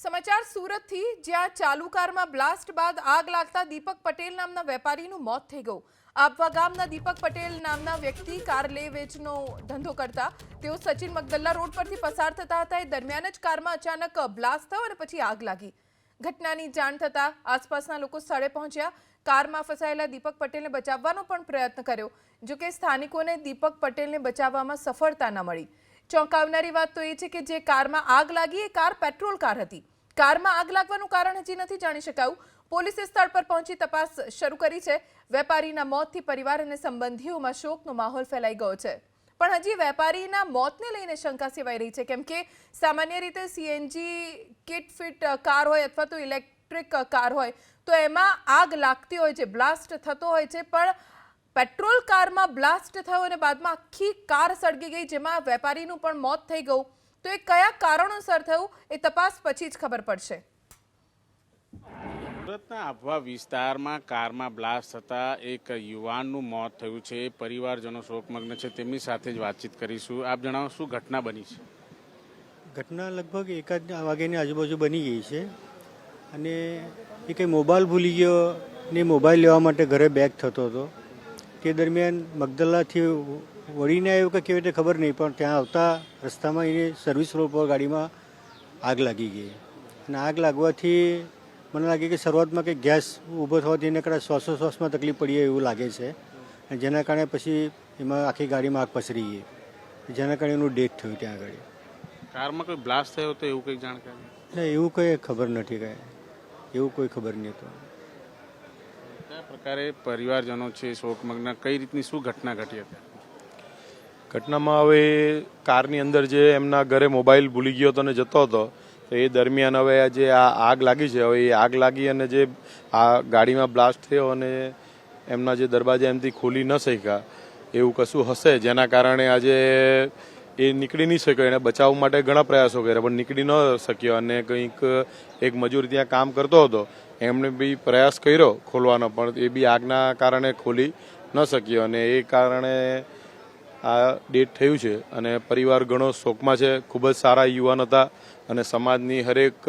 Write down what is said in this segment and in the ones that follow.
સમાચાર સુરતથી, જ્યાં ચાલુ કારમાં બ્લાસ્ટ બાદ આગ લાગતા દીપક પટેલ નામના વેપારીનું મોત થઈ ગયું। આપવા ગામના દીપક પટેલ નામના વ્યક્તિ કાર લે વેચનો ધંધો કરતા તેઓ સચિન મગદલ્લા રોડ પરથી પસાર થતા હતા। એ દરમિયાન જ કારમાં અચાનક બ્લાસ્ટ થયો અને પછી આગ લાગી। ઘટનાની જાણ થતા આસપાસના લોકો સ્થળે પહોંચ્યા। કારમાં ફસાયેલા દીપક પટેલને બચાવવાનો પણ પ્રયત્ન કર્યો, જો કે સ્થાનિકોને દીપક પટેલને બચાવવામાં સફળતા ન મળી। ચોંકાવનારી વાત તો એ છે કે જે કારમાં આગ લાગી એ કાર પેટ્રોલ કાર હતી। કારમાં આગ લાગવાનું કારણ હજી નથી જાણી શકાયું। પોલીસે સ્થળ પર પહોંચી તપાસ શરૂ કરી છે। વેપારીના મોતથી પરિવાર અને સંબંધીઓમાં શોકનો માહોલ ફેલાઈ ગયો છે, પણ હજી વેપારીના મોતને લઈને શંકા સેવાઈ રહી છે, કેમ કે સામાન્ય રીતે સીએનજી કિટ ફિટ કાર હોય અથવા તો ઇલેક્ટ્રિક કાર હોય તો એમાં આગ લાગતી હોય છે, બ્લાસ્ટ થતો હોય છે, પણ પેટ્રોલ કારમાં બ્લાસ્ટ થયો અને બાદમાં આખી કાર સળગી ગઈ, જેમાં વેપારીનું પણ મોત થઈ ગયું। તો એ કયા કારણોસર થયું એ તપાસ પછી જ ખબર પડશે। સુરતના આભવા વિસ્તારમાં કારમાં બ્લાસ્ટ થતા એક યુવાનનું મોત થયું છે। પરિવારજનો શોકમગ્ન છે, તેમની સાથે જ વાતચીત કરીશું। આપ જણાવો, શું ઘટના બની છે? ઘટના લગભગ 1 વાગ્યાની આજુબાજુ બની ગઈ છે અને એ કંઈ મોબાઈલ ભૂલી ગયો ને મોબાઈલ લેવા માટે ઘરે બેક થતો હતો। તે દરમિયાન મગદલ્લાથી વળીને આવ્યો કે કેવી રીતે ખબર નહીં, પણ ત્યાં આવતા રસ્તામાં એને સર્વિસ રોડ પર ગાડીમાં આગ લાગી ગઈ અને આગ લાગવાથી મને લાગે કે શરૂઆતમાં કંઈક ગેસ ઊભો થવાથી એને કદાચ શ્વાસોશ્વાસમાં તકલીફ પડી એવું લાગે છે, અને જેના કારણે પછી એમાં આખી ગાડીમાં આગ પસરી ગઈ, જેના કારણે એનું ડેથ થયું ત્યાં આગળ। કારમાં કોઈ બ્લાસ્ટ થયો તો એવું કંઈક જાણકારી? ના, એવું કંઈ ખબર નથી, એવું કોઈ ખબર નહીં હતું। કયા પ્રકારે પરિવારજનો છે શોકમગ્ન, કઈ રીતની શું ઘટના ઘટી હતી? ઘટનામાં હવે કારની અંદર જે એમના ઘરે મોબાઈલ ભૂલી ગયો હતો અને જતો હતો, તો એ દરમિયાન હવે જે આ આગ લાગી છે, હવે એ આગ લાગી અને જે આ ગાડીમાં બ્લાસ્ટ થયો અને એમના જે દરવાજા એમથી ખોલી ન શક્યા એવું કશું હશે, જેના કારણે આજે એ નીકળી નહીં શક્યો। એને બચાવવા માટે ઘણા પ્રયાસો કર્યા પણ નીકળી ન શક્યો, અને કંઈક એક મજૂર ત્યાં કામ કરતો હતો, એમણે બી પ્રયાસ કર્યો ખોલવાનો, પણ એ બી આગના કારણે ખોલી ન શક્યો અને એ કારણે આ ડેથ થયું છે। અને પરિવાર ઘણો શોકમાં છે। ખૂબ જ સારા યુવાન હતા અને સમાજની હરેક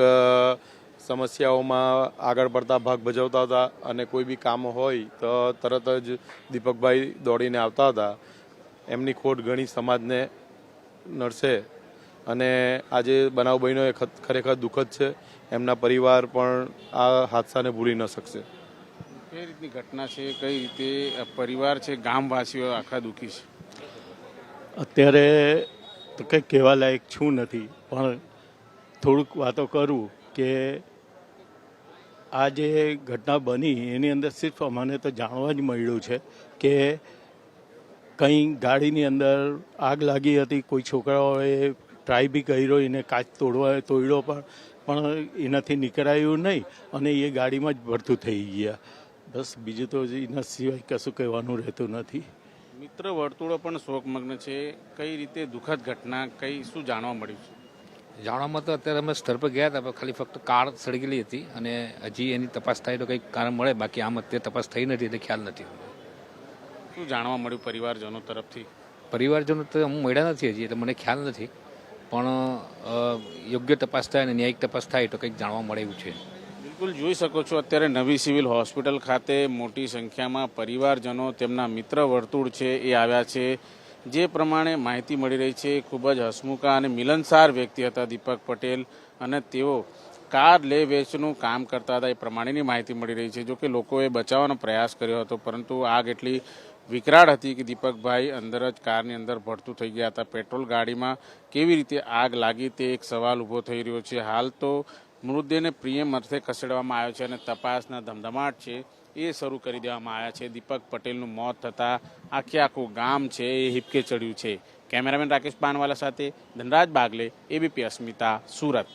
સમસ્યાઓમાં આગળ પડતા ભાગ ભજવતા હતા, અને કોઈ બી કામ હોય તો તરત જ દીપકભાઈ દોડીને આવતા હતા। એમની ખોટ ઘણી સમાજને નડશે અને આજે બનાવ બન્યો એ ખરેખર દુઃખદ છે। એમના પરિવાર પણ આ હાદસાને ભૂલી ન શકશે। કઈ રીતની ઘટના છે, કઈ રીતે પરિવાર છે, ગામવાસીઓ આખા દુઃખી છે? અત્યારે તો કંઈ કહેવા લાયક છું નથી, પણ થોડુંક વાતો કરું કે આ જે ઘટના બની એની અંદર સિર્ફ અમને તો જાણવા જ મળ્યું છે કે કંઈ ગાડીની અંદર આગ લાગી હતી, કોઈ છોકરાઓએ ટ્રાય બી કર્યો, એને કાચ તોડ્યો પણ એનાથી નીકળાયું નહીં અને એ ગાડીમાં જ ભરતું થઈ ગયા। બસ બીજું તો એના સિવાય કશું કહેવાનું રહેતું નથી। મિત્ર વર્તુળો પણ શોકમગ્ન છે। કઈ રીતે દુઃખદ ઘટના, કઈ શું જાણવા મળ્યું છે? જાણવામાં તો અત્યારે અમે સ્થળ પર ગયા હતા, ખાલી ફક્ત કાર સળગેલી હતી અને હજી એની તપાસ થાય તો કંઈક કારણ મળે, બાકી આમ અત્યારે તપાસ થઈ નથી એટલે ખ્યાલ નથી। શું જાણવા મળ્યું પરિવારજનો તરફથી? પરિવારજનો તો હું મળ્યા નથી હજી, એટલે મને ખ્યાલ નથી, પણ યોગ્ય તપાસ થાય અને ન્યાયિક તપાસ થાય તો કંઈક જાણવા મળે એવું છે। બિલકુલ જોઈ શકો છો, અત્યારે નવી સિવિલ હોસ્પિટલ ખાતે મોટી સંખ્યામાં પરિવારજનો, તેમના મિત્ર વર્તુળ છે એ આવ્યા છે। જે પ્રમાણે માહિતી મળી રહી છે, ખૂબ જ હસમુખા અને મિલનસાર વ્યક્તિ હતા દીપક પટેલ, અને તેઓ કાર લે વેચનું કામ કરતા હતા એ પ્રમાણેની માહિતી મળી રહી છે। જો કે લોકોએ બચાવવાનો પ્રયાસ કર્યો હતો, પરંતુ આગ એટલી વિકરાળ હતી કે દીપકભાઈ અંદર જ કારની અંદર ભરતું થઈ ગયા હતા। પેટ્રોલ ગાડીમાં કેવી રીતે આગ લાગી તે એક સવાલ ઊભો થઈ રહ્યો છે। હાલ તો મૃતદેહને પીએમ અર્થે ખસેડવામાં આવ્યો છે અને તપાસના ધમધમાટ છે એ શરૂ કરી દેવામાં આવ્યા છે। દીપક પટેલનું મોત થતાં આખું ગામ છે એ હિપકે ચડ્યું છે। કેમેરામેન રાકેશ પાનવાલા સાથે ધનરાજ બાગલે, એબીપી અસ્મિતા, સુરત।